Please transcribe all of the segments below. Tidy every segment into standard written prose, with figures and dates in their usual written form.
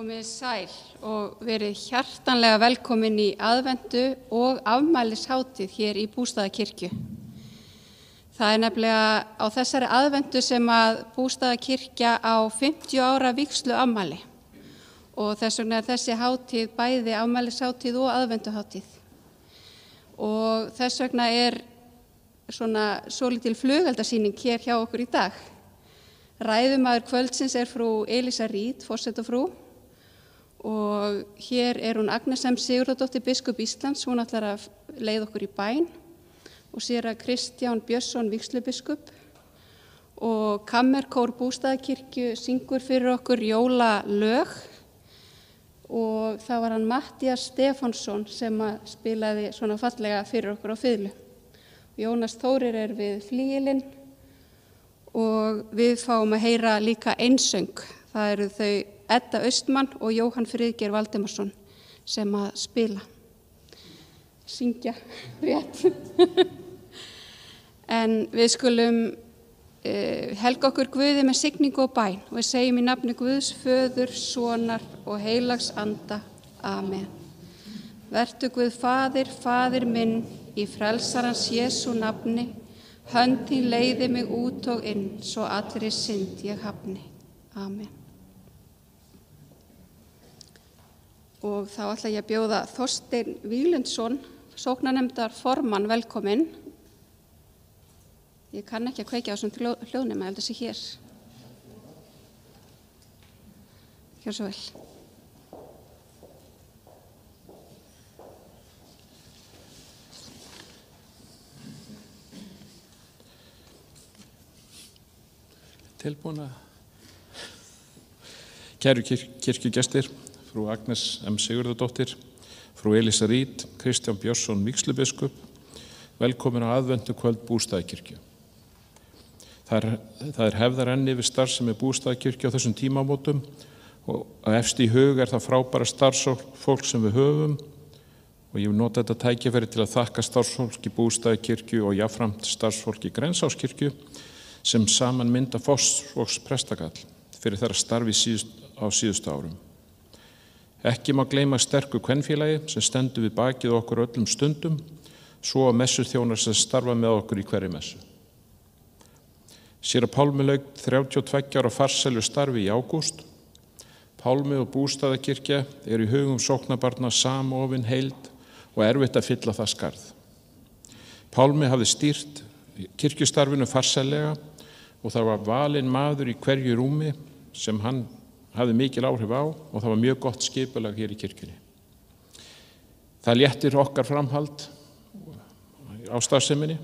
Komið sæl og verið hjartanlega velkomin í aðventu og afmælishátíð hér í Bústaðakirkju. Það nefnilega á þessari aðventu sem að Bústaðakirkja á 50 ára vígslu afmæli og þess vegna þessi hátíð bæði afmælishátíð og aðventuhátíð. Og þess vegna svona svolítil flugeldasýning hér hjá okkur í dag. Ræðumaður kvöldsins frú Elísa Rít, forsetafrú, og hér hún Agnes M. Sigurðardóttir, biskup Íslands, hún ætlar að leiða okkur í bæn, og séra Kristján Björnsson, vígslubiskup, og kammerkór Bústaðakirkju syngur fyrir okkur jólalög, og það var hann Matthías Stefánsson sem spilaði svona fallega fyrir okkur á fiðlu. Jónas Þórir við flygilinn, og við fáum að heyra líka einsöng. Það eru þau Edda Austmann og Jóhann Friðgeir Valdimarsson sem að spila. Syngja rétt. En við skulum helga okkur Guði með signingu og bæn og við segjum í nafni Guðs, Föður, Sonar og Heilags Anda. Amen. Vertu Guð Faðir, Faðir minn, í frelsarans Jesú nafni, hönd þín leiði mig út og inn, svo allri synd ég hafni. Amen. Og þá ætla ég að bjóða Þorstein Víglundsson, sóknarnefndar formann, velkominn. Ég kann ekki að kveikja á þessum hljóðnema, ég held að sé hér. Gjörðu svo vel. Tilbúna. Kæru kirkjugestir, frú Agnes M. Sigurðardóttir, frú Elísa Rít, Kristján Björnsson, vígslubiskup, velkomin á aðventu kvöld Bústaðakirkju. Það hefðar enn yfir starfsemi Bústaðakirkju á þessum tímamótum og efst í hug það frábæra starfsfólk sem við höfum og ég vil nota þetta tækifæri til að þakka starfsfólki Bústaðakirkju og jafnframt starfsfólki Grensáskirkju sem saman mynda Fossvogs prestakall fyrir þeirra starfi á síðustu árum. Ekki má gleyma sterku kvenfélagi sem stendur við bakið okkur öllum stundum, svo að messuþjónar sem starfa með okkur í hverri messu. Séra Pálmi lauk 32 ára farsælu starfi í ágúst. Pálmi og Bústaðakirkja í hugum sóknarbarna samofin heild og erfitt að fylla það skarð. Pálmi hafði stýrt kirkjustarfinu farsælega og það var valinn maður í hverju rúmi sem hann hafði mikil áhrif á og það var mjög gott skipulag hér í kirkjunni. Það léttir okkar framhald á starfseminni.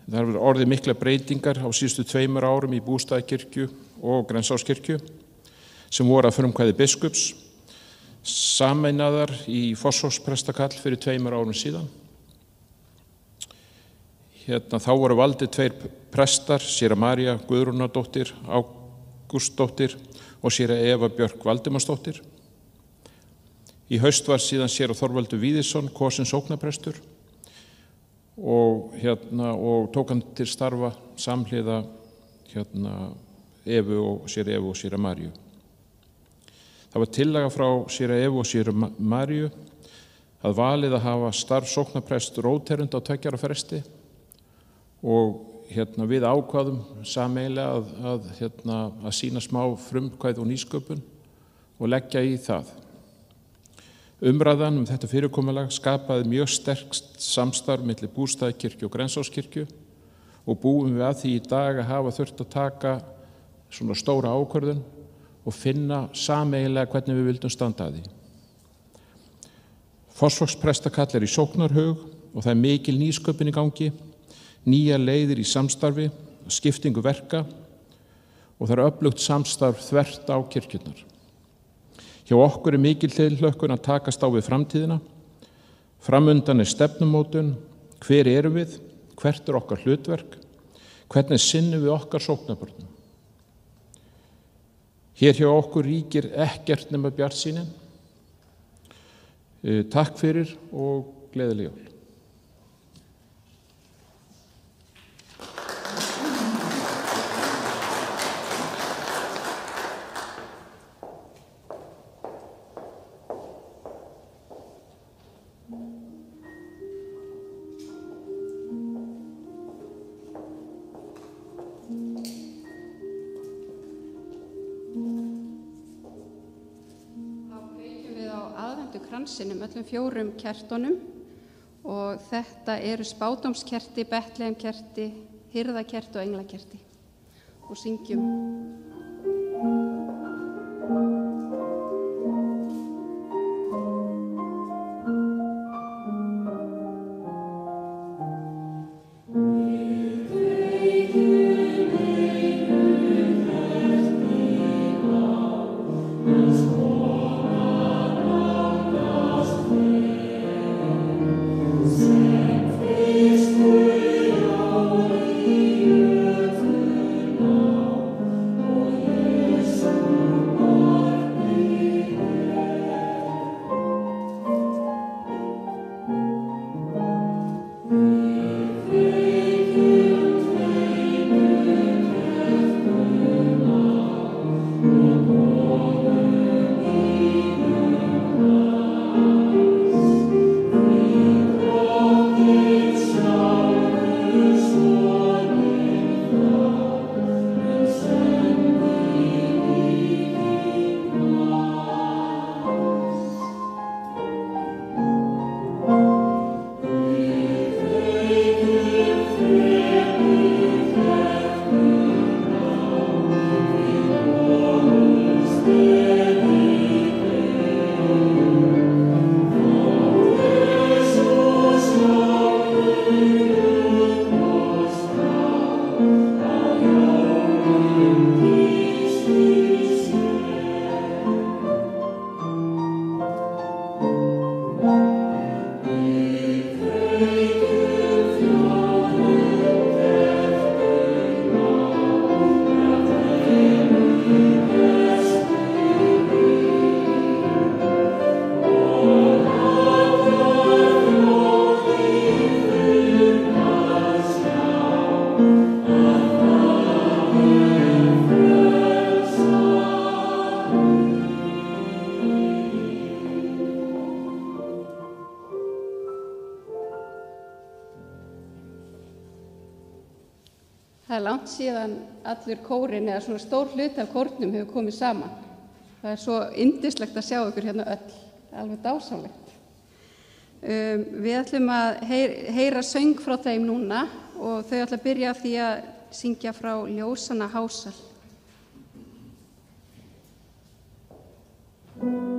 Það hefur orðið mikla breytingar á síðustu 2 árum í Bústaðakirkju og Grensáskirkju sem voru að frumkvæði biskups, sameinaðar í Fossvogsprestakall fyrir 2 árum síðan. Þá voru valdir 2 prestar, séra María Guðrúnardóttir Ágústsdóttir og séra Eva Björk Valdimarsdóttir. Í haust var síðan séra Þorvaldur Víðisson kosinn sóknarprestur og tók hann til starfa samhliða Evu og séra Maríu. Það var tillaga frá séra Evu og séra Maríu að valið að hafa starf sóknarprest róterund á 2 ára fresti og við ákvaðum sameiginlega að sýna smá frumkvæði og nýsköpun og leggja í það. Umræðan þetta fyrirkomulag skapaði mjög sterkt samstarf milli Bústaðakirkju og Grensáskirkju og búum við að því í dag að hafa þurft að taka svona stóra ákvörðun og finna sameiginlega hvernig við vildum standa að því. Fossvogsprestakall í sóknarhug og það mikil nýsköpun í gangi, nýja leiðir í samstarfi, skiptingu verka og það öflugt samstarf þvert á kirkjurnar. Hjá okkur mikil tilhlökkun að takast á við framtíðina. Framundan stefnumótun, hver erum við, hvert okkar hlutverk, hvernig sinnum við okkar sóknarbörnum. Hér hjá okkur ríkir ekkert nema bjartsýnin. Takk fyrir og gleðileg jól. kransinum, öllum 4 kertunum og þetta eru spádómskerti, Betlehem-kerti, hirðakerti og englakerti og syngjum. Það langt síðan allur kórinn eða svona stór hluti af kórnum hefur komið saman. Það svo yndislegt að sjá ykkur hérna öll, alveg dásamlegt. Við ætlum að heyra söng frá þeim núna og þau ætla að byrja því að syngja frá Ljósanna hásal. Amen.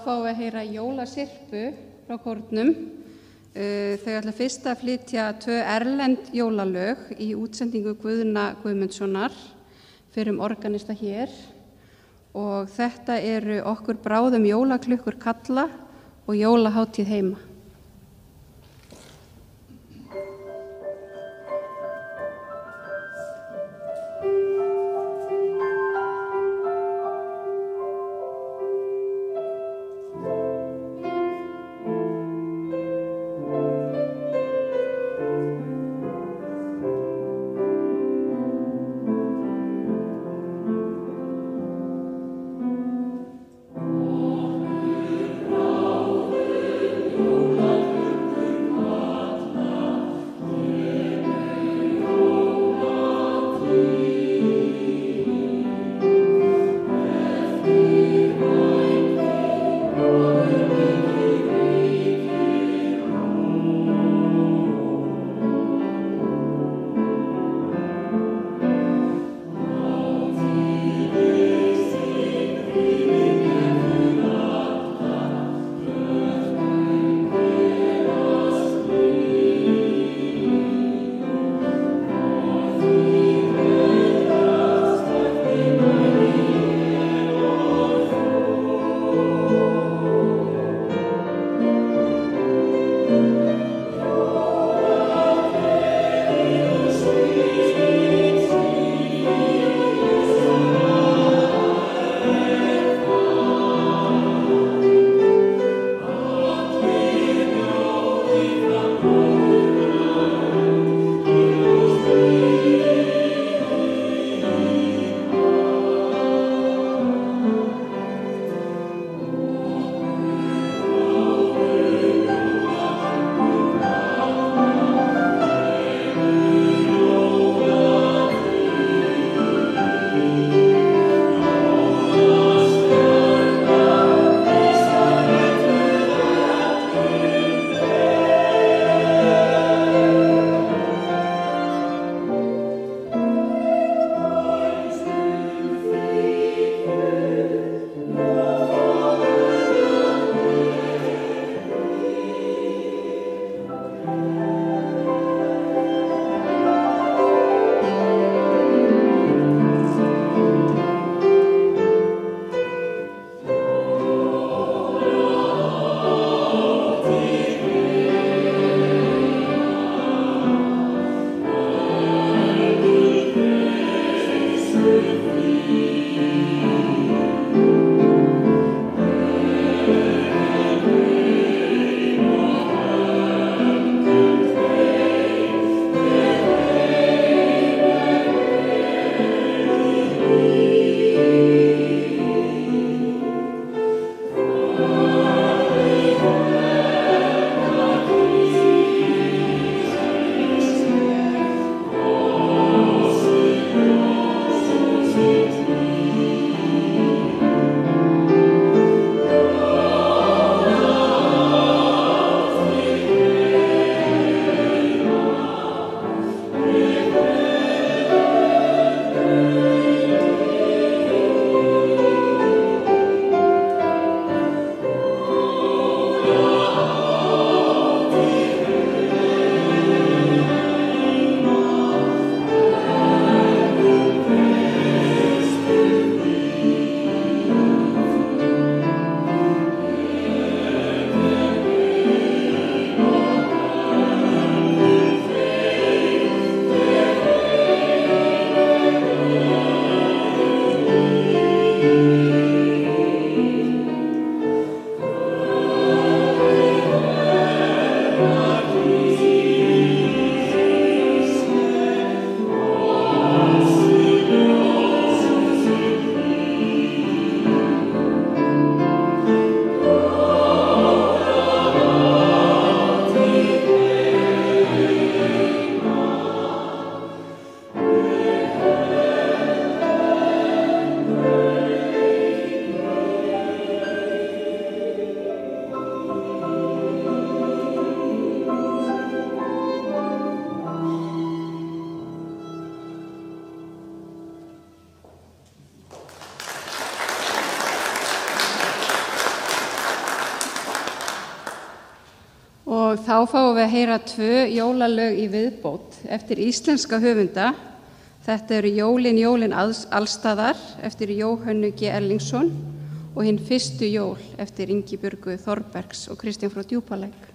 fáum við að heyra jólasirpu frá kórnum. Þau ætla fyrst að flytja 2 erlend jólalög í útsendingu Guðna Guðmundssonar fyrir organista hér og þetta eru Okkur bráðum jólaklukkur kalla og Jólahátíð heima. þá fáum við að heyra 2 jólalög í viðbót eftir íslenska höfunda. Þetta eru Jólin allstaðar eftir Jóhönnu G. Erlingsson og hinn fyrstu jól eftir Ingibjörgu Þorbergs og Kristján frá Djúpalæk.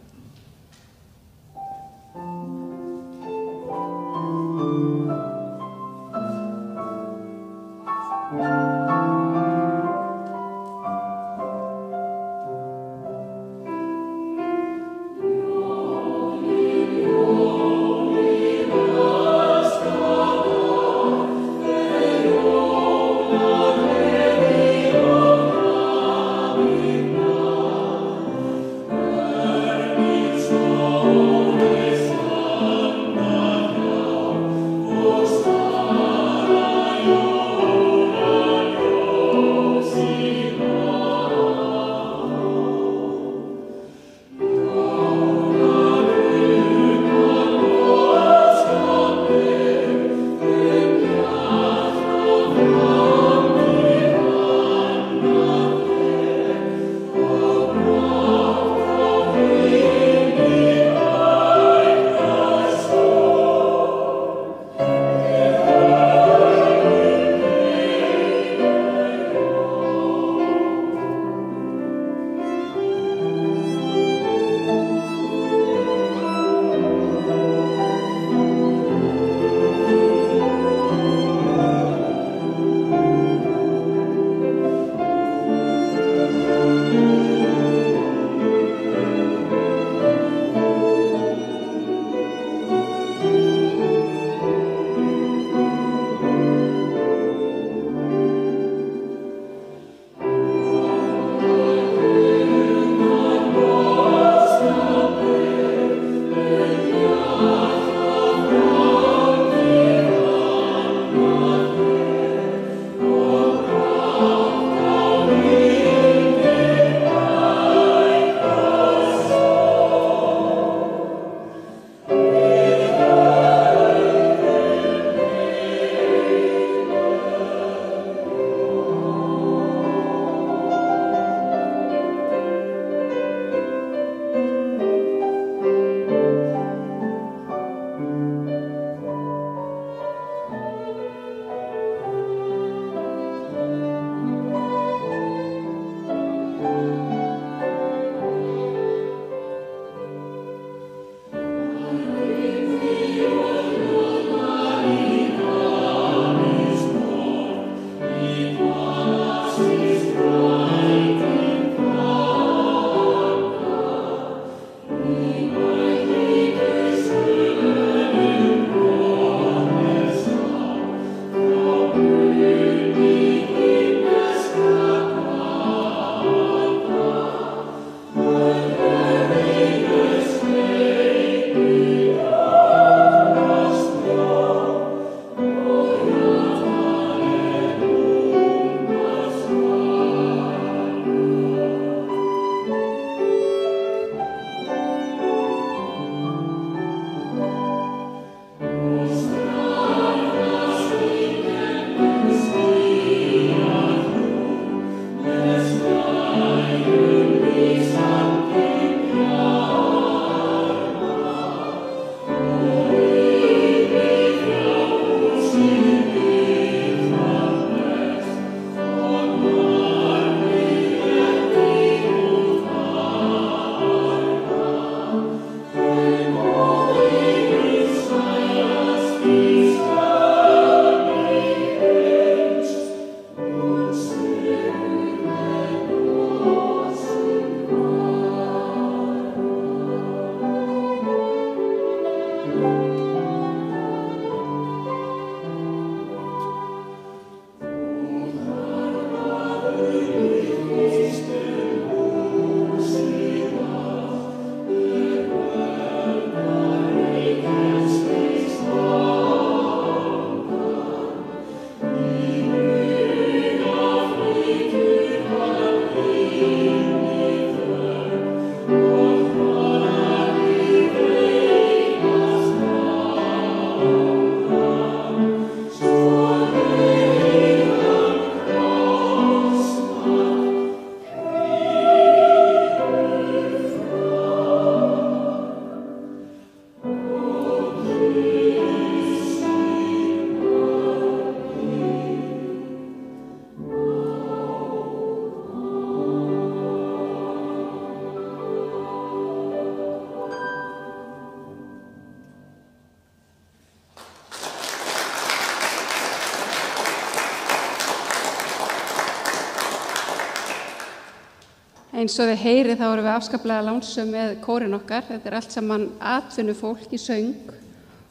Eins og þið heyrið þá erum við afskaplega lánsöm með kórinn okkar. Þetta allt saman atvinnufólk í söng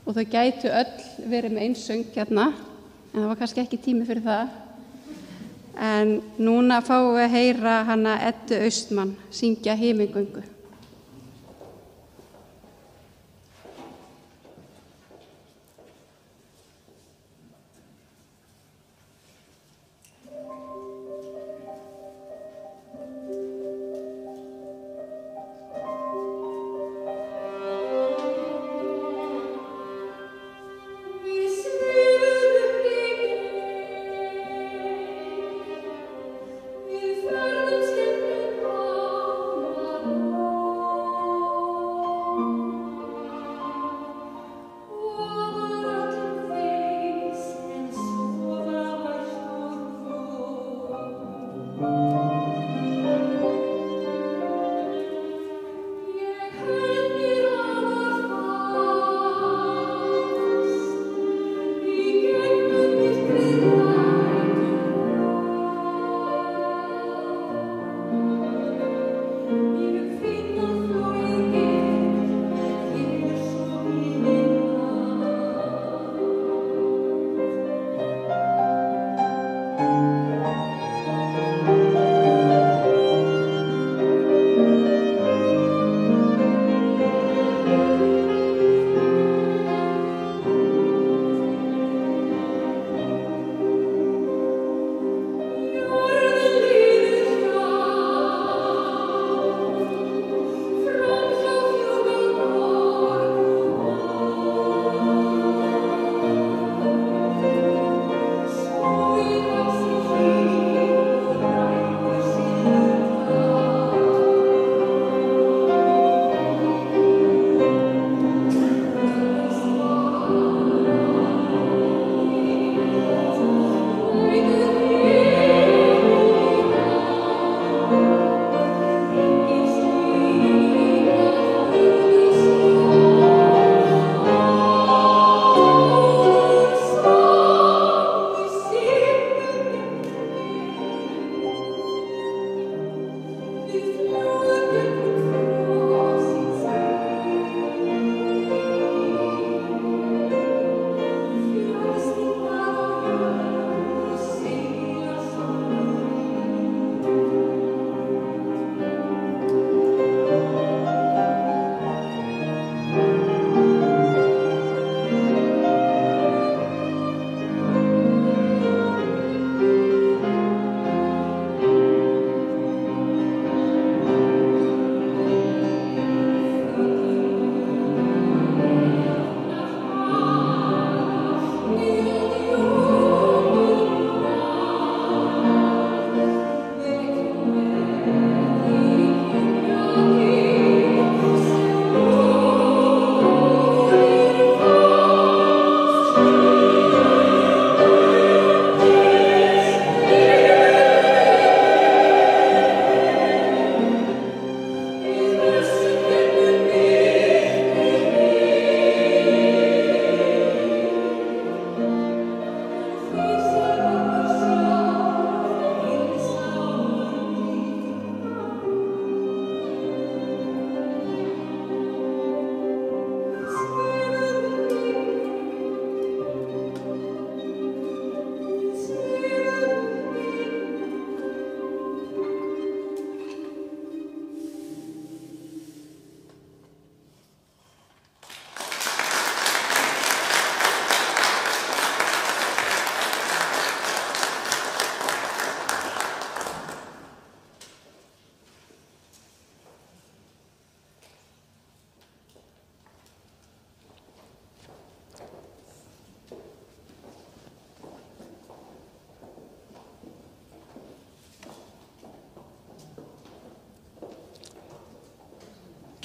og þau gætu öll verið með einn söng hérna, en það var kannski ekki tími fyrir það. En núna fáum við að heyra hana Eddu Austmann syngja Himingöngu.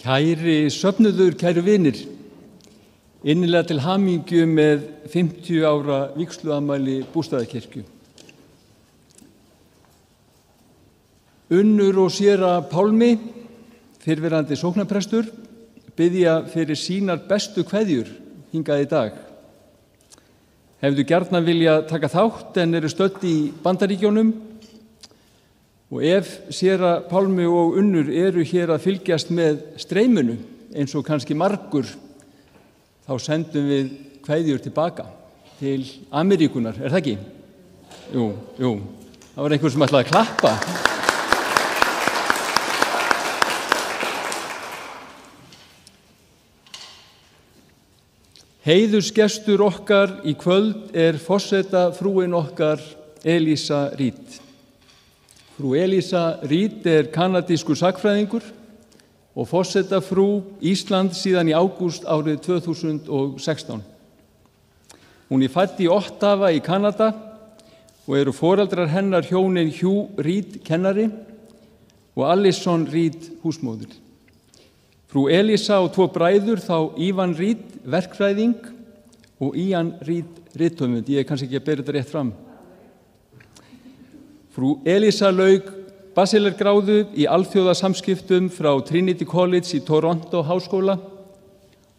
Kæri söfnuður, kæru vinir, innilega til hamingju með 50 ára vígsluafmæli Bústaðakirkju. Unnur og séra Pálmi, fyrrverandi sóknarprestur, biðja fyrir sínar bestu kveðjur hingað í dag. Hefðu gjarnan vilja taka þátt en eru stödd í Bandaríkjunum. Og ef séra Pálmi og Unnur eru hér að fylgjast með streyminu, eins og kannski margur, þá sendum við kveðjur tilbaka til Ameríkunar, er það ekki? Jú, það var einhver sem ætlaði að klappa. Heiðursgestur okkar í kvöld er forsetafrúin okkar Elísa Reid. Frú Elísa Reid er kanadískur sagnfræðingur og forsetafrú Íslands síðan í ágúst árið 2016. Hún er fædd í Ottawa í Kanada og eru foreldrar hennar hjónin Hugh Reid kennari og Alison Reid húsmóðir. Frú Elísa og 2 bræður, þá Ívan Reid verkfræðing og Ian Reid rithöfund. Ég er kannski ekki að bera þetta rétt fram. Frú Elísa lauk bachelorgráðu í alþjóðasamskiptum frá Trinity College í Toronto háskóla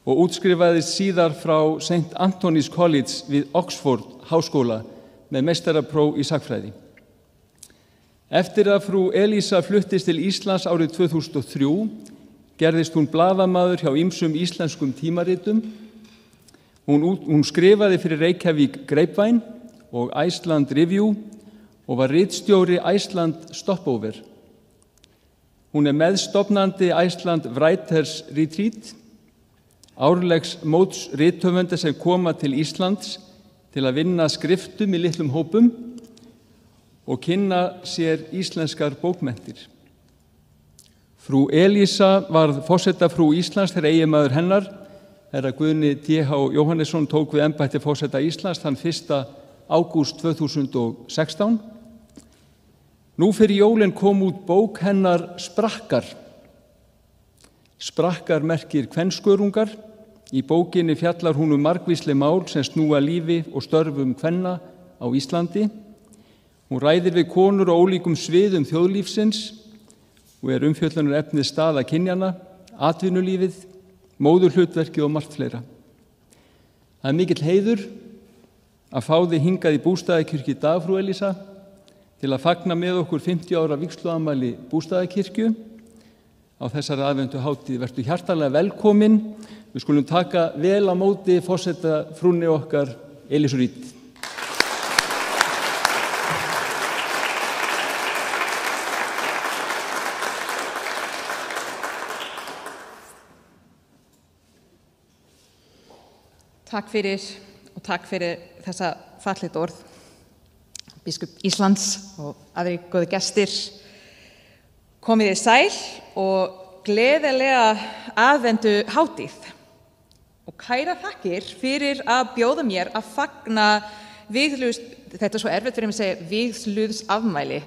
og útskrifaðist síðar frá St. Anthony's College við Oxford háskóla með meistarapróf í sagnfræði. Eftir að frú Elísa fluttist til Íslands árið 2003 gerðist hún blaðamaður hjá ýmsum íslenskum tímaritum. Hún skrifaði fyrir Reykjavík Grapevine og Iceland Review og var ritstjóri Iceland Stopover. Hún er meðstofnandi Iceland Writers Retreat, árlegs móts rithöfunda sem koma til Íslands til að vinna skriftum í litlum hópum og kynna sér íslenskar bókmenntir. Frú Elísa varð forsetafrú Íslands þegar eiginmaður hennar, herra Guðni T.H. Jóhannesson, tók við embætti forseta Íslands þann 1. ágúst 2016. Nú fyrir jólin kom út bók hennar Sprakkar. Sprakkar merkir kvenskörungar. Í bókinni fjallar hún margvísleg mál sem snúa lífi og störfum kvenna á Íslandi. Hún ræðir við konur á ólíkum sviðum þjóðlífsins og er umfjöllunarefnið staða kynjanna, atvinnulífið, móðurhlutverkið og margt fleira. Það er mikill heiður að fá þig hingað í Bústaðakirkju í dag, frú Elísa, til að fagna með okkur 50 ára vígsluafmæli Bústaðakirkju. Á þessari aðventuhátíð vertu hjartanlega velkomin. Við skulum taka vel á móti forsetafrúnni okkar Elísu Reid. Takk fyrir þessa fallit orð, biskup Íslands og aðrir góði gestir. Komið þið sæl og gleðilega aðventu hátíð. Og kæra þakkir fyrir að bjóða mér að fagna þetta er svo erfitt fyrir mig að segja vígsluðsafmæli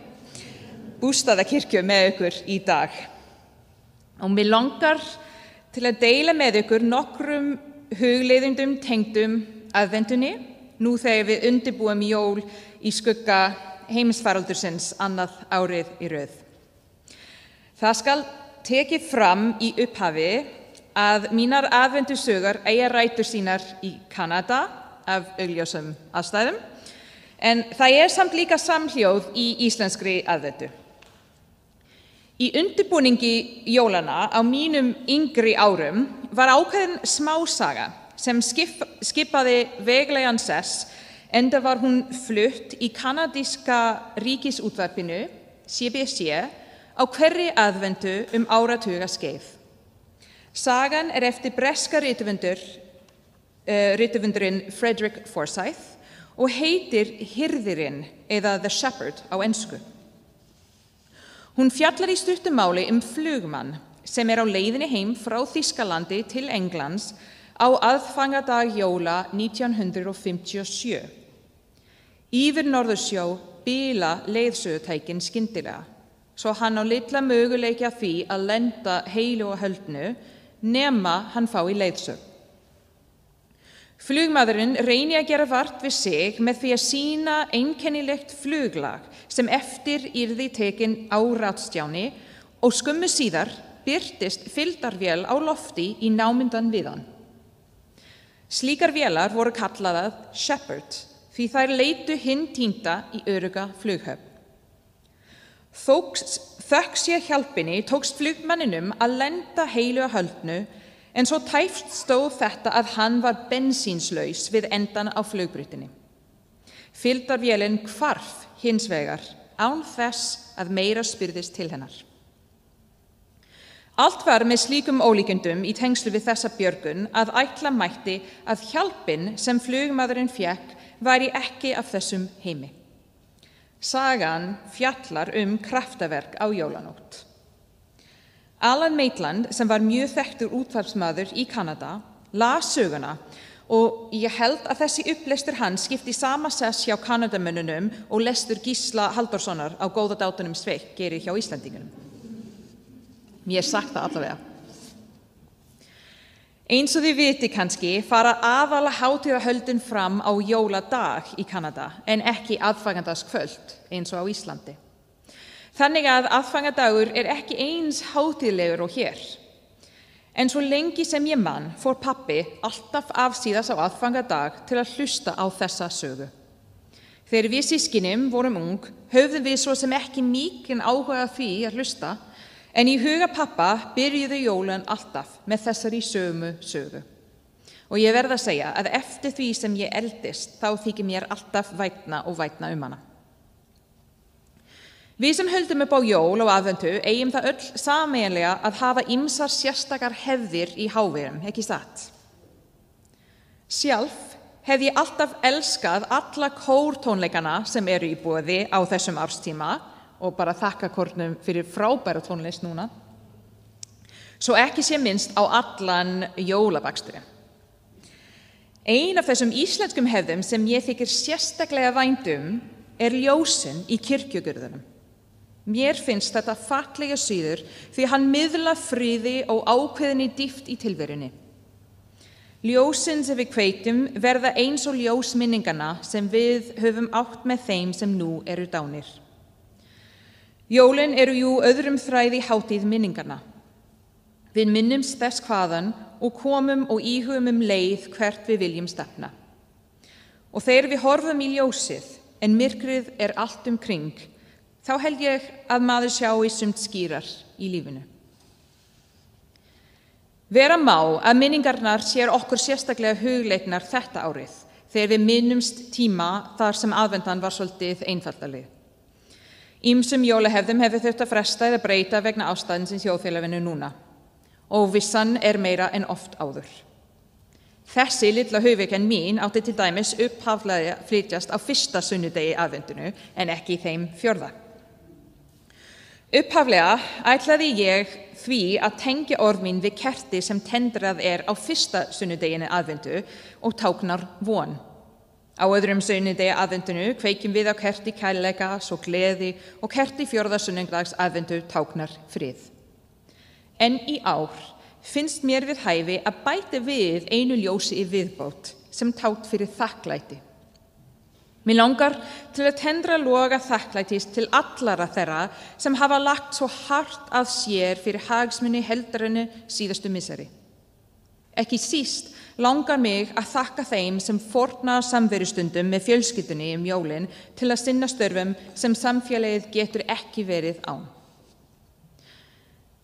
Bústaðakirkju með ykkur í dag. Og mig langar til að deila með ykkur nokkrum hugleiðindum tengdum aðventunni, nú þegar við undirbúum jól í skugga heimsfaraldursins annað árið í röð. Það skal tekið fram í upphafi að mínar aðventusögur eiga rætur sínar í Kanada af augljósum ástæðum, en það er samt líka samhljóð í íslenskri aðventu. Í undirbúningi jólana á mínum yngri árum var ákveðin smásaga sem skipaði veglegan sess, enda var hún flutt í kanadíska ríkisútvarpinu, CBC, á hverri aðventu áratugaskeið. Sagan er eftir breska rithöfundurinn Frederick Forsyth og heitir Hirðirinn eða The Shepherd á ensku. Hún fjallar í stuttu máli flugmann sem er á leiðinni heim frá Þýskalandi til Englands á aðfangadag jóla 1957. Yfir Norðursjó bila leiðsögutækin skyndilega, svo hann á litla möguleika því að lenda heilu og höldnu nema hann fái leiðsögn. Flugmaðurinn reyni að gera vart við sig með því að sýna einkennilegt fluglag sem eftir yrði tekin á ratsjáni og skömmu síðar birtist fylgdarvél á lofti í námundan við hann. Slíkar vélar voru kallaðar Shepherd því þær leitu hinn týnda í örugga flughöfn. Þökk sé hjálpinni tókst flugmanninum að lenda heilu að höldnu, en svo tæpt stóð þetta að hann var bensínslaus við endan á flugbrautinni. Fylgdarvélin hvarf hins vegar án þess að meira spurðist til hennar. Allt var með slíkum ólíkindum í tengslu við þessa björgun að ætla mætti að hjálpin sem flugmaðurinn fékk væri ekki af þessum heimi. Sagan fjallar kraftaverk á jólanótt. Alan Maitland, sem var mjög þekktur útvarpsmaður í Kanada, las söguna og ég held að þessi upplestur hans skipti sama sess hjá Kanadamönnunum og lestur Gísla Halldórssonar á Góða dátunum sveik gerir hjá Íslendingunum. Mér sagt það allavega. Eins og þið viti kannski fara aðalega hátíðahöldin fram á jóladag í Kanada en ekki aðfangadagskvöld eins og á Íslandi. Þannig að aðfangadagur ekki eins hátíðlegur og hér. En svo lengi sem ég man fór pabbi alltaf afsíðas á aðfangadag til að hlusta á þessa sögu. Þegar við systkinum vorum ung, höfðum við svo sem ekki mikinn áhuga því að hlusta, en í huga pappa byrjuðu jólin alltaf með þessari sögu. Og ég verð að segja að eftir því sem ég eldist þá þykir mér alltaf vætna og vætna hana. Við sem höldum upp á jól og aðventu eigum það öll sameiginlega að hafa ýmsar sérstakar hefðir í háverum, ekki satt? Sjálf hef ég alltaf elskað alla kórtónleikana sem eru í boði á þessum árstíma og bara þakka kórnum fyrir frábæra tónlist núna. Svo ekki sé minnst á allan jólabaksturinn. Ein af þessum íslenskum hefðum sem ég þykir sérstaklega vænt ljósin í kirkjugörðunum. Mér finnst þetta fallega síður því hann miðla friði og ákveðinni dýpt í tilverunni. Ljósin sem við kveitum verða eins og ljósminningarna sem við höfum átt með þeim sem nú eru dánir. Jólin eru jú öðrum þræði hátíð minningarna. Við minnumst þess hvaðan og komum og íhugum leið hvert við viljum stefna. Og þegar við horfum í ljósið en myrkrið allt kring, þá held ég að maður sjái sumt skýrar í lífinu. Vera má að minningarnar sér okkur sérstaklega hugleiknar þetta árið, þegar við minnumst tíma þar sem aðventan var svolítið einfaldaleg. Ýmsum jólahefðum hefur þurft að fresta eða breyta vegna ástæðins í þjóðfélaginu núna, og vissan meira en oft áður. Þessi litla hugvekjan mín átti til dæmis upphaflega flytjast á fyrsta sunnudegi aðventunu en ekki í þeim fjórða. Upphaflega ætlaði ég því að tengja orð mín við kerti sem tendrað á fyrsta sunnudeginu aðventu og táknar von. Á öðrum sunnudegi aðventunu kveikjum við á kerti kærleika, svo gleði og kerti fjórða sunnudags aðventu táknar frið. En í ár finnst mér við hæfi að bæta við einu ljósi í viðbót sem tákn fyrir þakklæti. Mér langar til að tendra loga þakklætis til allara þeirra sem hafa lagt svo hart að sér fyrir hagsmuni heldarinnu síðustu misseri. Ekki síst langar mig að þakka þeim sem fórna samverustundum með fjölskyldunni jólin til að sinna störfum sem samfélagið getur ekki verið án.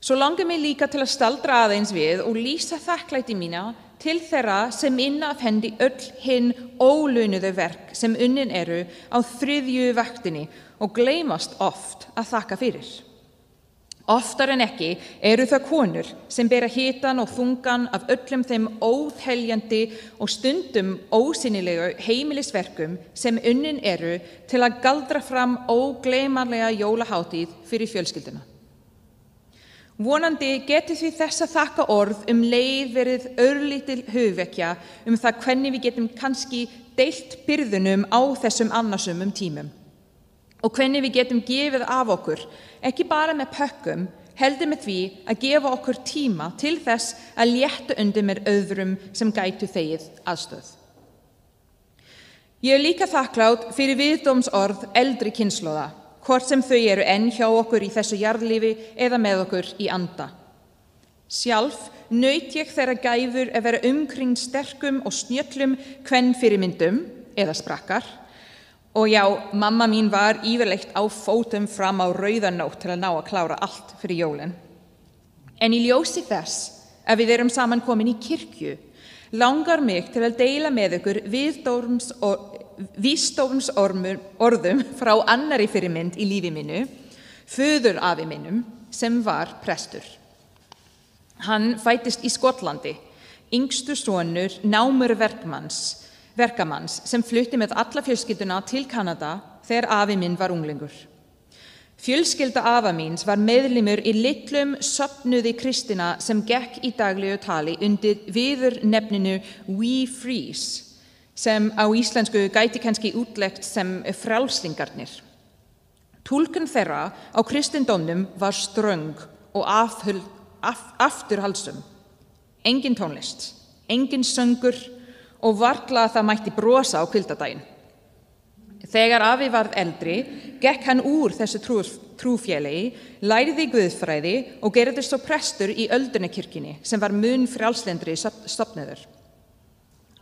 Svo langar mig líka til að staldra aðeins við og lýsa þakklæti mína til þeirra sem inna af hendi öll hinn ólaunuðu verk sem unnin eru á þriðju vaktinni og gleymast oft að þakka fyrir. Oftar en ekki eru það konur sem bera hitann og þungan af öllum þeim óteljandi og stundum ósýnilegu heimilisverkum sem unnin eru til að galdra fram ógleymanlega jólahátíð fyrir fjölskylduna. Vonandi geti því þessa þakka orð leið verið örlítil hugvekja það hvernig við getum kannski deilt byrðunum á þessum annasömum tímum og hvernig við getum gefið af okkur, ekki bara með pökkum, heldur með því að gefa okkur tíma til þess að létta undir með öðrum sem gætu þegið aðstöð. Ég líka þakklát fyrir viðdómsorð eldri kynslóða, hvort sem þau eru enn hjá okkur í þessu jarðlífi eða með okkur í anda. Sjálf naut ég þeirra gæfur að vera kring sterkum og snjöllum kvenfyrirmyndum eða sprakkar Og já, mamma mín var yfirleitt á fótum fram á rauðanótt til að ná að klára allt fyrir jólin. En í ljósi þess að við erum saman komin í kirkju, langar mig til að deila með ykkur vísdómsorðum frá annari fyrirmynd í lífi mínu, föðurafi mínum, sem var prestur. Hann fæddist í Skotlandi, yngstu sonur námur verkamanns sem flutti með alla fjölskylduna til Kanada þegar afi minn var unglingur. Fjölskylda afa míns var meðlimur í litlum söfnuði kristina sem gekk í daglegu tali undir viðurnefninu We Frees, sem á íslensku gæti kannski útlegt sem frjálslingarnir. Túlkun þeirra á kristindómnum var ströng og afturhaldsum. Engin tónlist, engin söngur og varla það mætti brosa á hvíldardaginn. Þegar afi varð eldri, gekk hann úr þessu trúfélagi, lærði guðfræði og gerðist svo prestur í Öldunarkirkjunni sem var mun frjálslendri stofnuður.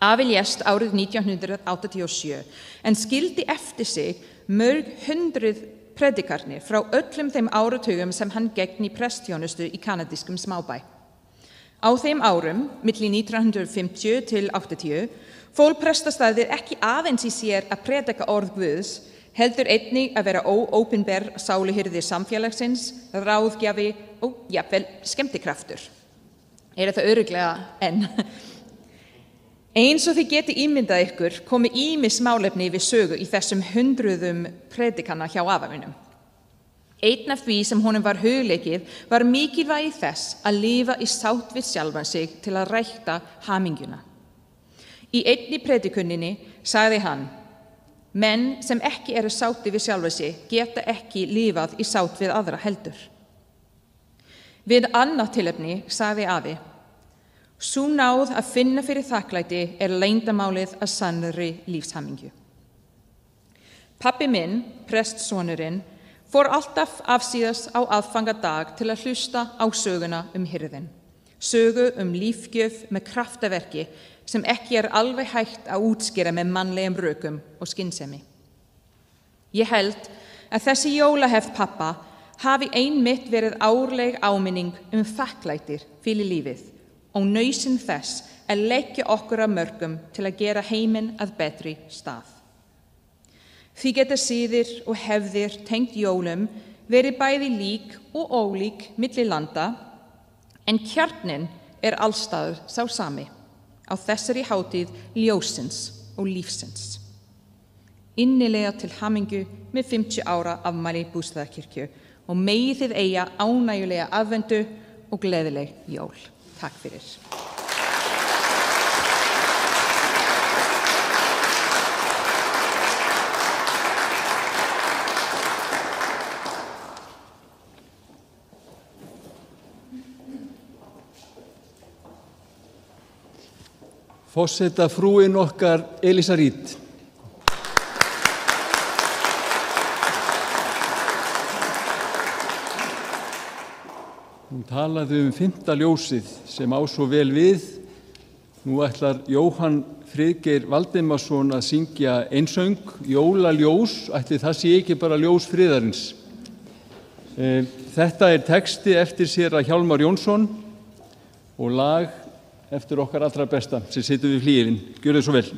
Afi lést árið 1987 en skildi eftir sig mörg hundruð predikarnir frá öllum þeim áratugum sem hann gegni prestþjónustu í kanadískum smábæ. Á þeim árum, milli 1950 til 80, fól prestastaðið ekki aðeins í sér að predika orð Guðs, heldur einnig að vera óopinber sáluhirði samfélagsins, ráðgjafi og jafnvel skemmtikraftur. Það örugglega enn. Eins og þið geti ímyndað ykkur komi ýmis málefni við sögu í þessum hundruðum predikana hjá afa mínum. Einn af því sem honum var hugleikið var mikilvægi þess að lifa í sátt við sjálfan sig til að rækta hamingjuna. Í einni predikuninni sagði hann: menn sem ekki eru sátti við sjálfa sig geta ekki lifað í sátt við aðra heldur. Við annað tilefni sagði afi: sú náð að finna fyrir þakklæti leyndamálið að sannri lífshamingju. Pabbi minn, prestsonurinn, fór alltaf afsíðas á aðfangadag til að hlusta á söguna hirðin. Sögu lífgjöf með kraftaverki sem ekki alveg hægt að útskýra með mannlegum rökum og skynsemi. Ég held að þessi jólahefð pappa hafi einmitt verið árleg áminning þakklætir fyrir lífið og nauðsyn þess að leggja okkur af mörkum til að gera heiminn að betri stað. Því geta siðir og hefðir tengt jólum verið bæði lík og ólík milli landa, en kjarninn allstaðar sá sami, á þessari hátíð ljósins og lífsins. Innilega til hamingju með 50 ára afmæli Bústaðakirkju og megið þið eiga ánægjulega aðventu og gleðileg jól. Takk fyrir. Forsetafrúin okkar Elísa Reid. Hún talaði 5. ljósið sem á svo vel við. Nú ætlar Jóhann Friðgeir Valdimarsson að syngja einsöng, Jólaljós, ætli það sé ekki bara ljós friðarins. Þetta texti eftir séra Hjálmar Jónsson og lag eftir okkar allra besta sem situr við flýilinn. Gjörðu svo vel.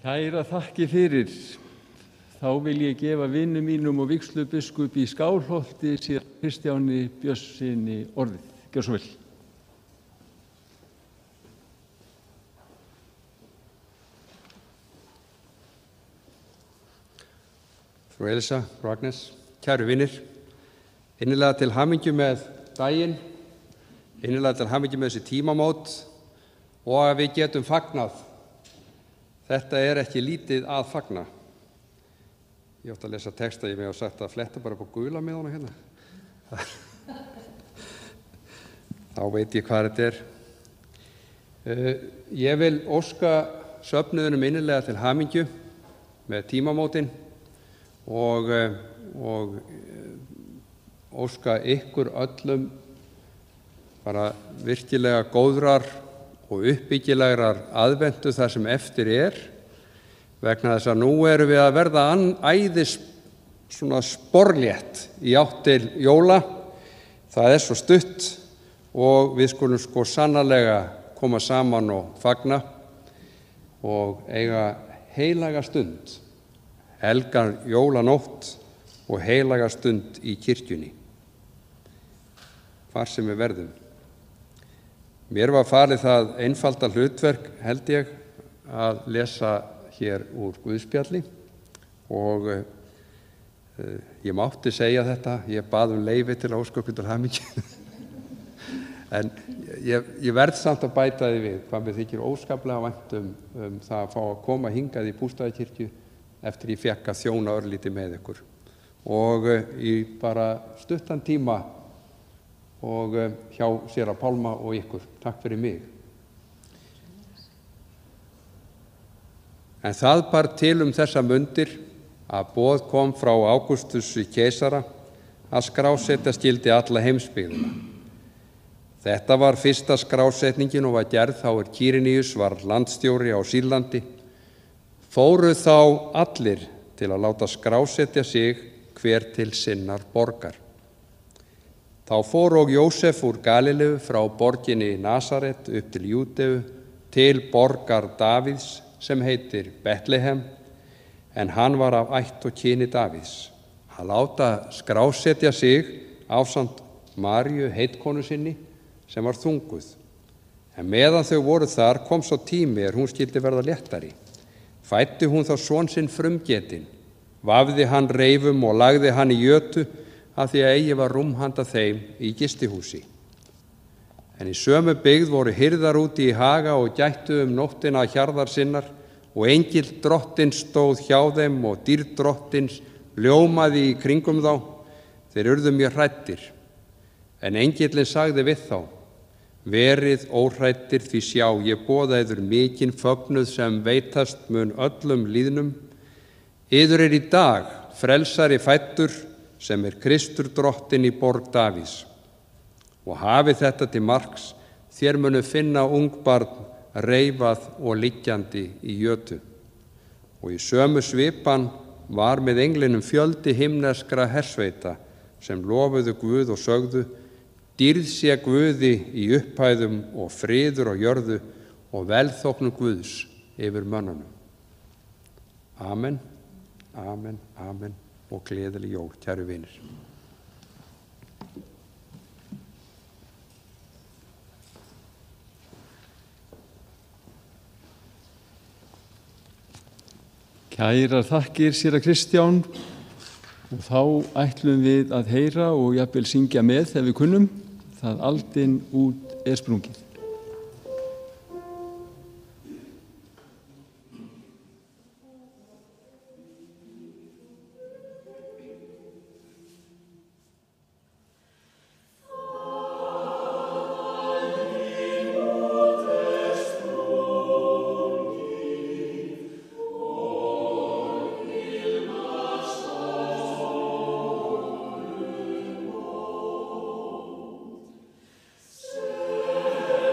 Kæra þakki fyrir. Þá vil ég gefa vinum mínum og vígslubiskup í Skálholti sér Kristjáni Björnssyni orðið. Gjör svo vel. Frú Elsa, frú Agnes, kæru vinir, innilega til hamingju með daginn, innilega til hamingju með þessi tímamót og að við getum fagnað. Þetta er ekki lítið að fagna. Ég átti að lesa texta, ég með að sagt að fletta bara upp á gula með hana hérna. Þá veit ég hvað þetta er. Ég vil óska söfnuðunum innilega til hamingju með tímamótin og óska ykkur öllum bara virkilega góðrar og uppbyggilegrar aðventu þar sem eftir er, vegna þess að nú erum við að verða æðis svona sporlétt í átt til jóla. Það er svo stutt og við skulum sko sannarlega koma saman og fagna og eiga heilaga stund, helgan jólanótt og heilaga stund í kirkjunni, hvar sem við verðum. Mér var farið það einfalda hlutverk, held ég, að lesa hér úr Guðspjalli og ég mátti segja þetta, ég bað leyfi til að óska ykkur til hamingju. En ég verð samt að bæta því við hvað mér þykir óskaplega vænt það að fá að koma hingað í Bústaðakirkju eftir ég fékk að þjóna örlítið með ykkur. Og í bara stuttan tíma og hjá séra Pálma og ykkur. Takk fyrir mig. En það bar til þessa mundir að boð kom frá Ágústusi keisara að skrásetja skyldi alla heimsbyggðina. Þetta var fyrsta skrásetningin og var gerð þá Kýriníus var landstjóri á Sýrlandi. Fóru þá allir til að láta skrásetja sig hver til sinnar borgar. Þá fór og Jósef úr Galileu frá borginni Nasaret upp til Júdeu til borgar Davíðs sem heitir Betlehem, en hann var af ætt og kyni Davíðs. Að láta skrásetja sig ásamt Maríu heitkonu sinni sem var þunguð. En meðan þau voru þar kom svo tími hún skyldi verða léttari. Fæddi hún þá son sinn frumgetinn, vafði hann reifum og lagði hann í jötu af því að eigi var rúm handa þeim í gistihúsi. En í sömu byggð voru hirðar úti í haga og gættu nóttina hjarðar sinnar og engill drottins stóð hjá þeim og dýrð drottins ljómaði í kringum þá. Þeir urðu mjög hræddir. En engillinn sagði við þá: verið óhræddir því sjá, ég boða yður mikinn fögnuð sem veitast mun öllum lýðnum. Yður í dag frelsari fæddur sem Kristur drottinn í borg Davíðs. Og hafið þetta til marks, þér munu finna ungbarn reifað og liggjandi í jötu. Og í sömu svipan var með englinum fjöldi himneskra hersveita sem lofuðu Guð og sögðu: dýrð sé Guði í upphæðum og friður á jörðu og velþóknun Guðs yfir mönnunum. Amen, amen, amen og gleðileg jól, kæru vinir. Kærar þakkir séra Kristján, og þá ætlum við að heyra og jafnvel syngja með þegar við kunnum það aldinn út er sprungið. Sing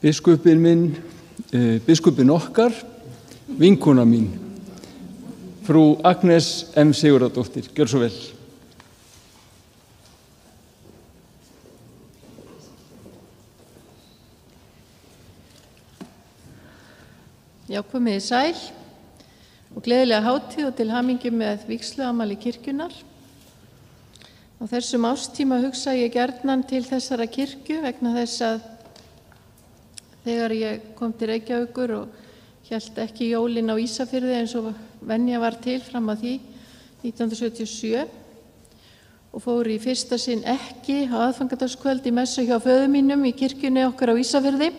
biskupinn minn, biskupinn okkar, vinkona mín, frú Agnes M. Sigurðardóttir. Gjör svo vel. Já, komið í sæl og gleðilega hátíð og til hamingju með vígsluafmæli kirkjunnar. Á þessum árstíma hugsa ég gjarnan til þessara kirkju vegna þess að þegar ég kom til Reykjavíkur og hélt ekki jólin á Ísafirði eins og venja var til fram að því 1977 og fór í fyrsta sinn ekki á aðfangadagskvöld í messu hjá föður mínum í kirkjunni okkar á Ísafirði,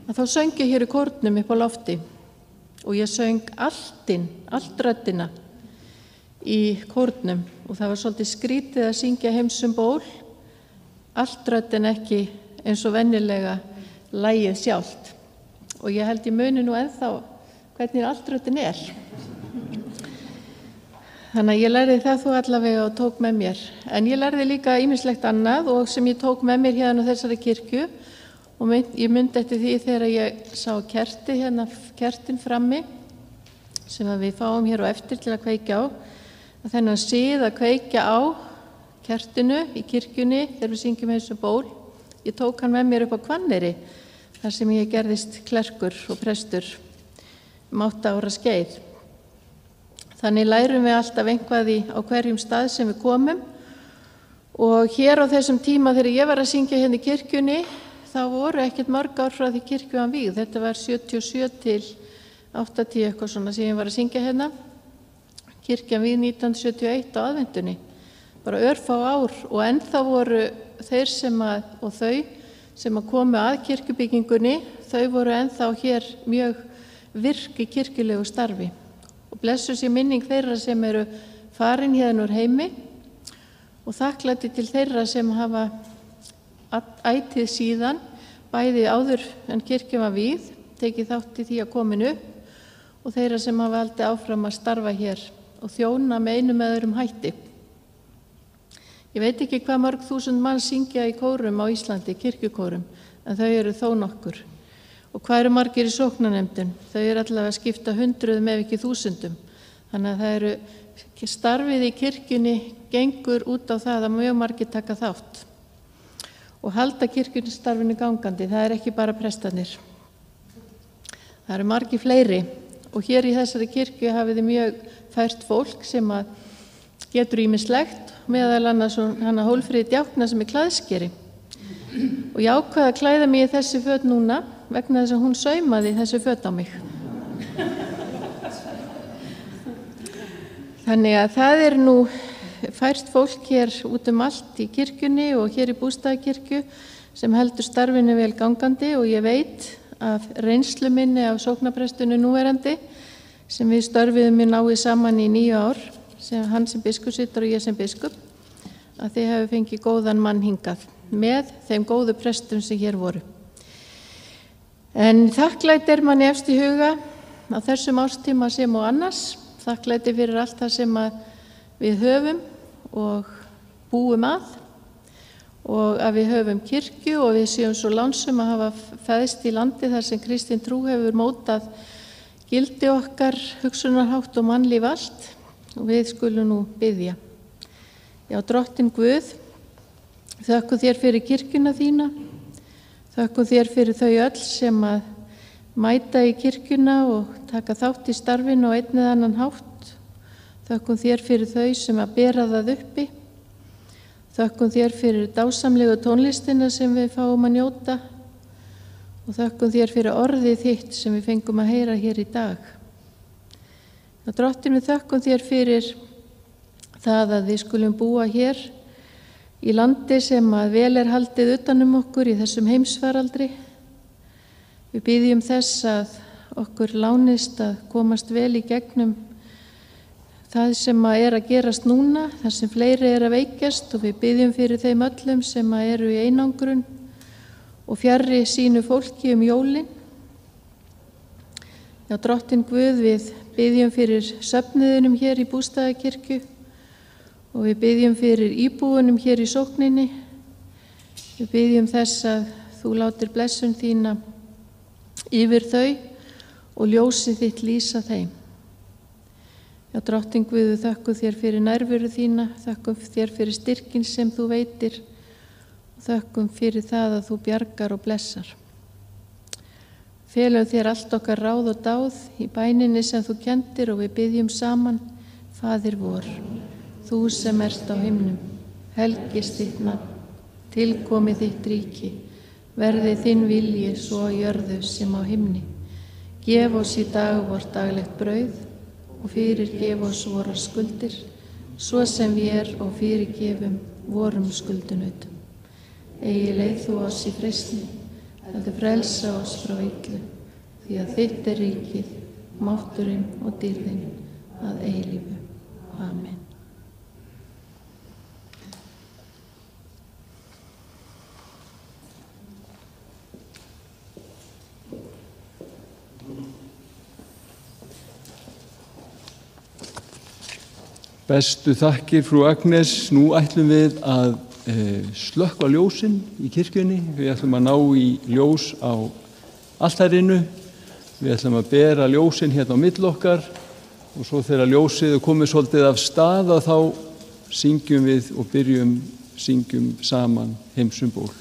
að þá söng ég hér í kórnum upp á lofti og ég söng altröddina í kórnum og það var svolítið skrítið að syngja Heimsum ból, altröddin ekki eins og venjulega lagið sjálft. Og ég held ég muni nú ennþá hvernig altröddin er. Þannig að ég lærði það þó allavega og tók með mér. En ég lærði líka ýmislegt annað og sem ég tók með mér hérna á þessari kirkju og ég myndi eftir því þegar ég sá kertin frammi sem við fáum hér á eftir til að kveikja á, að þennan sið að kveikja á kertinu í kirkjunni þegar við syngjum Heimsum ból. Ég tók hann með mér upp á Hvanneyri þar sem ég gerðist klerkur og prestur 8 ára skeið. Þannig lærum við alltaf einhvað á hverjum stað sem við komum og hér á þessum tíma þegar ég var að syngja hérna í kirkjunni þá voru ekkert mörg ár frá því kirkju var vígð. Þetta var 77 til 80 eitthvað svona sem ég var að syngja hérna. Kirkjan vígð 1971 á aðventunni. Bara örfá ár og ennþá voru þeir og þau sem komu að kirkjubyggingunni, þau voru ennþá hér mjög virk í kirkjulegu starfi. Og blessuð sé minning þeirra sem eru farin hérna úr heimi og þakklæti til þeirra sem hafa ætíð síðan, bæði áður en kirkjan var vígð, tekið þátt í því að komin upp og þeirra sem hafa haldið áfram að starfa hér og þjóna með einum eða öðrum hætti. Ég veit ekki hvað mörg þúsund mann syngja í kórum á Íslandi, kirkjukórum, en þau eru þó nokkur. Og hvað eru margir í sóknarnefndun? Þau eru allavega að skipta hundruðum ef ekki þúsundum. Þannig að það eru starfið í kirkjunni gengur út á það að mjög margir taka þátt og halda kirkjustarfinu gangandi. Það er ekki bara prestarnir. Það eru margir fleiri og hér í þessari kirkju hafið þið mjög fært fólk sem að getur ýmislegt, meðal annars hana Hólfríði Djákna sem er klæðskeri. Og ég ákvað að klæða mig í þessi föt núna vegna þess að hún saumaði þessi föt á mig. Þannig að það er nú fært fólk hér út allt í kirkjunni og hér í Bústaðakirkju sem heldur starfinu vel gangandi og ég veit af reynslu minni af sóknarprestunni núverandi sem við störfiðum í náið saman í 9 ár, hann sem biskupssittur og ég sem biskup, að þið hefur fengið góðan mann hingað með þeim góðu prestum sem hér voru. En þakklæti er manni efst í huga á þessum árstíma sem og annars, þakklæti fyrir allt það sem við höfum og búum að og að við höfum kirkju og við séum svo lánsum að hafa fæðst í landi þar sem kristin trú hefur mótað gildi okkar, hugsunarhátt og mannlíf allt og við skulum nú biðja. Já, Drottinn Guð, þökkum þér fyrir kirkjuna þína, þökkum þér fyrir þau öll sem að mæta í kirkjuna og taka þátt í starfinu á einn eða annan hátt. Þökkum þér fyrir þau sem að bera það uppi. Þökkum þér fyrir dásamlegu tónlistina sem við fáum að njóta og þökkum þér fyrir orðið þitt sem við fengum að heyra hér í dag. Og Drottinn, við þökkum þér fyrir það að við skulum búa hér í landi sem að vel er haldið utan okkur í þessum heimsfaraldri. Við biðjum þess að okkur lánist að komast vel í gegnum það sem er að gerast núna, þar sem fleiri er að veikjast og við biðjum fyrir þeim öllum sem eru í einangrun og fjarri sínu fólki jólin. Já, Drottinn Guð, við biðjum fyrir söfnuðunum hér í Bústaðakirkju og við biðjum fyrir íbúunum hér í sókninni. Við biðjum þess að þú látir blessun þína yfir þau og ljósið þitt lýsa þeim. Já, Drottinn Guð, þökkum þér fyrir nærveru þína, þökkum þér fyrir styrkin sem þú veitir og þökkum fyrir það að þú bjargar og blessar. Felum þér allt okkar ráð og dáð í bæninni sem þú kendir og við biðjum saman, Faðir vor, þú sem ert á himnum, helgist þitt nafn, tilkomi þitt ríki, verði þinn vilji svo á jörðu sem á himni. Gef oss í dag vort daglegt brauð og fyrirgef oss vorar skuldir, svo sem við og fyrirgefum vorum skuldunutum. Eigi leið þú oss í freistni, heldur frelsa oss frá illu, því að þitt er ríkið, mátturinn og dýrðin að eilífu. Amen. Bestu þakkir, frú Agnes. Nú ætlum við að slökkva ljósin í kirkjunni. Við ætlum að ná í ljós á altarinu. Við ætlum að bera ljósin hérna á milli okkar og svo þegar ljósið er komið svolítið af stað þá syngjum við og syngjum saman Heimsum ból.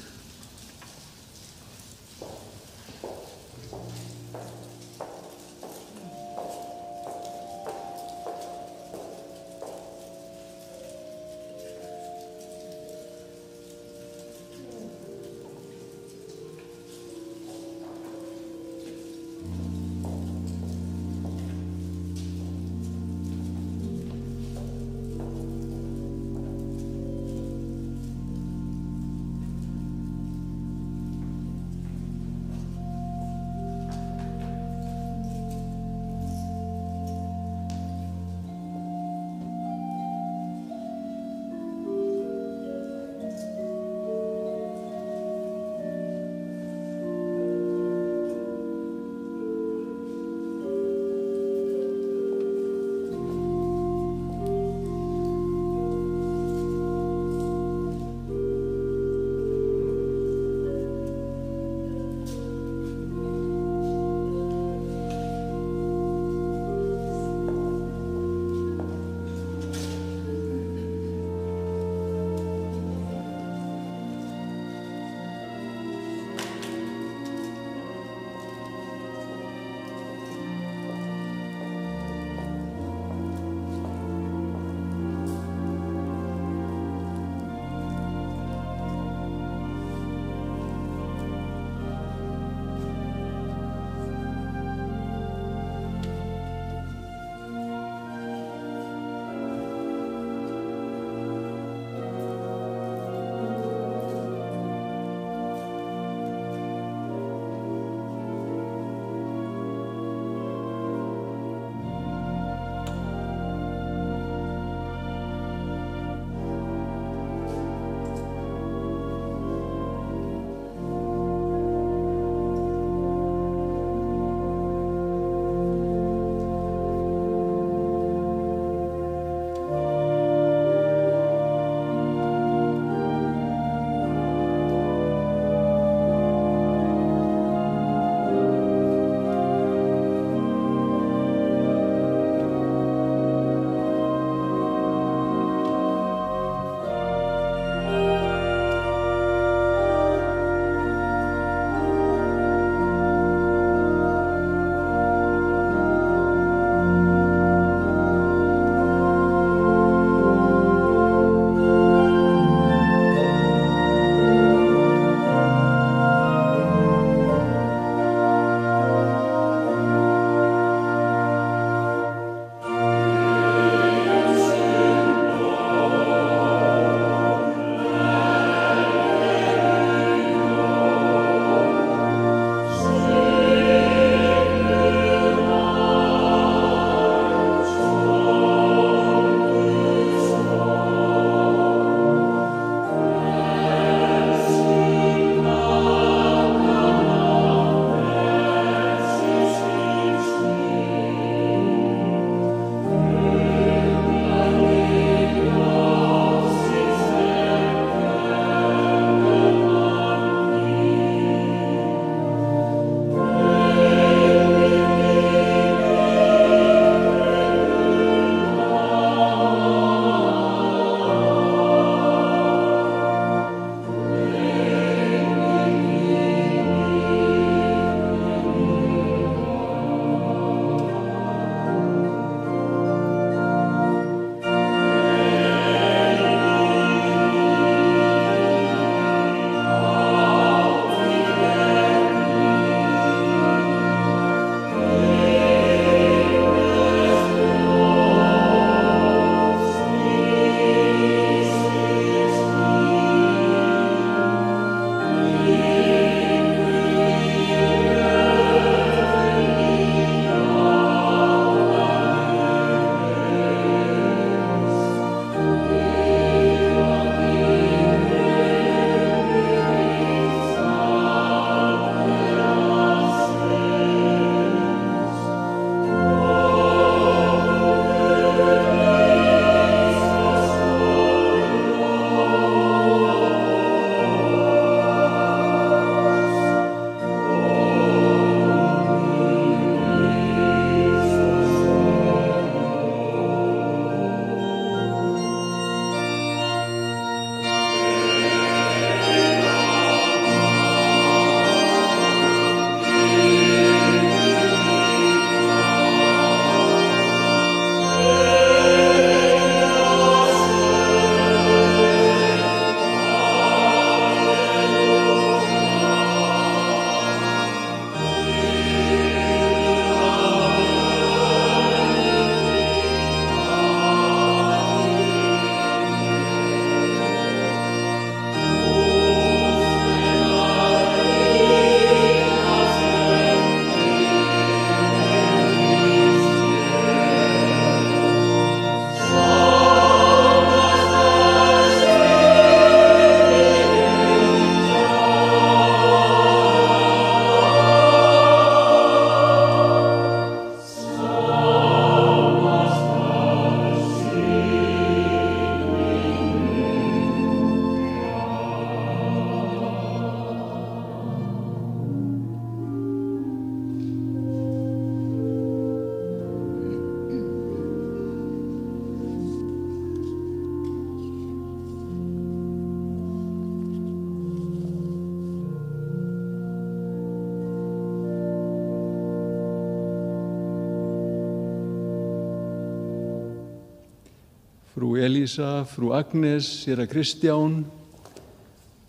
frú Elísa, frú Agnes, séra Kristján,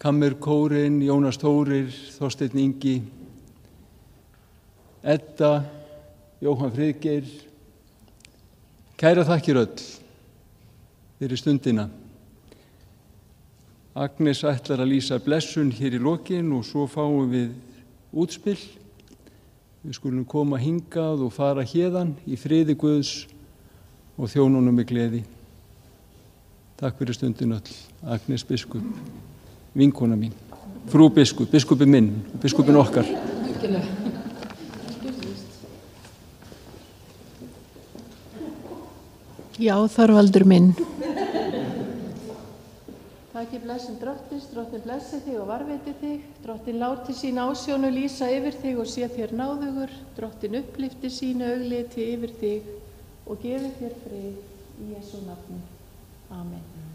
Kammerkórinn, Jónas Þórir, Þorsteinn Ingi, Edda, Jóhann Friðgeir. Kæra þakkir öll fyrir stundina. Agnes ætlar að lýsa blessun hér í lokin og svo fáum við útspill. Við skulum koma hingað og fara héðan í friði Guðs og þjónunum með gleði. Takk fyrir stundin öll. Agnes biskup, vinkona mín, frú biskup, biskupin minn, biskupin okkar. Já, Þorvaldur minn. Takk blessun drottins, drottin blessi þig og varveiti þig, drottin láti sín ásjónu lýsa yfir þig og sé þér náðugur, drottin upplifti sínu augliti yfir þig og gefi þér frið í Jesú nafni. Amen.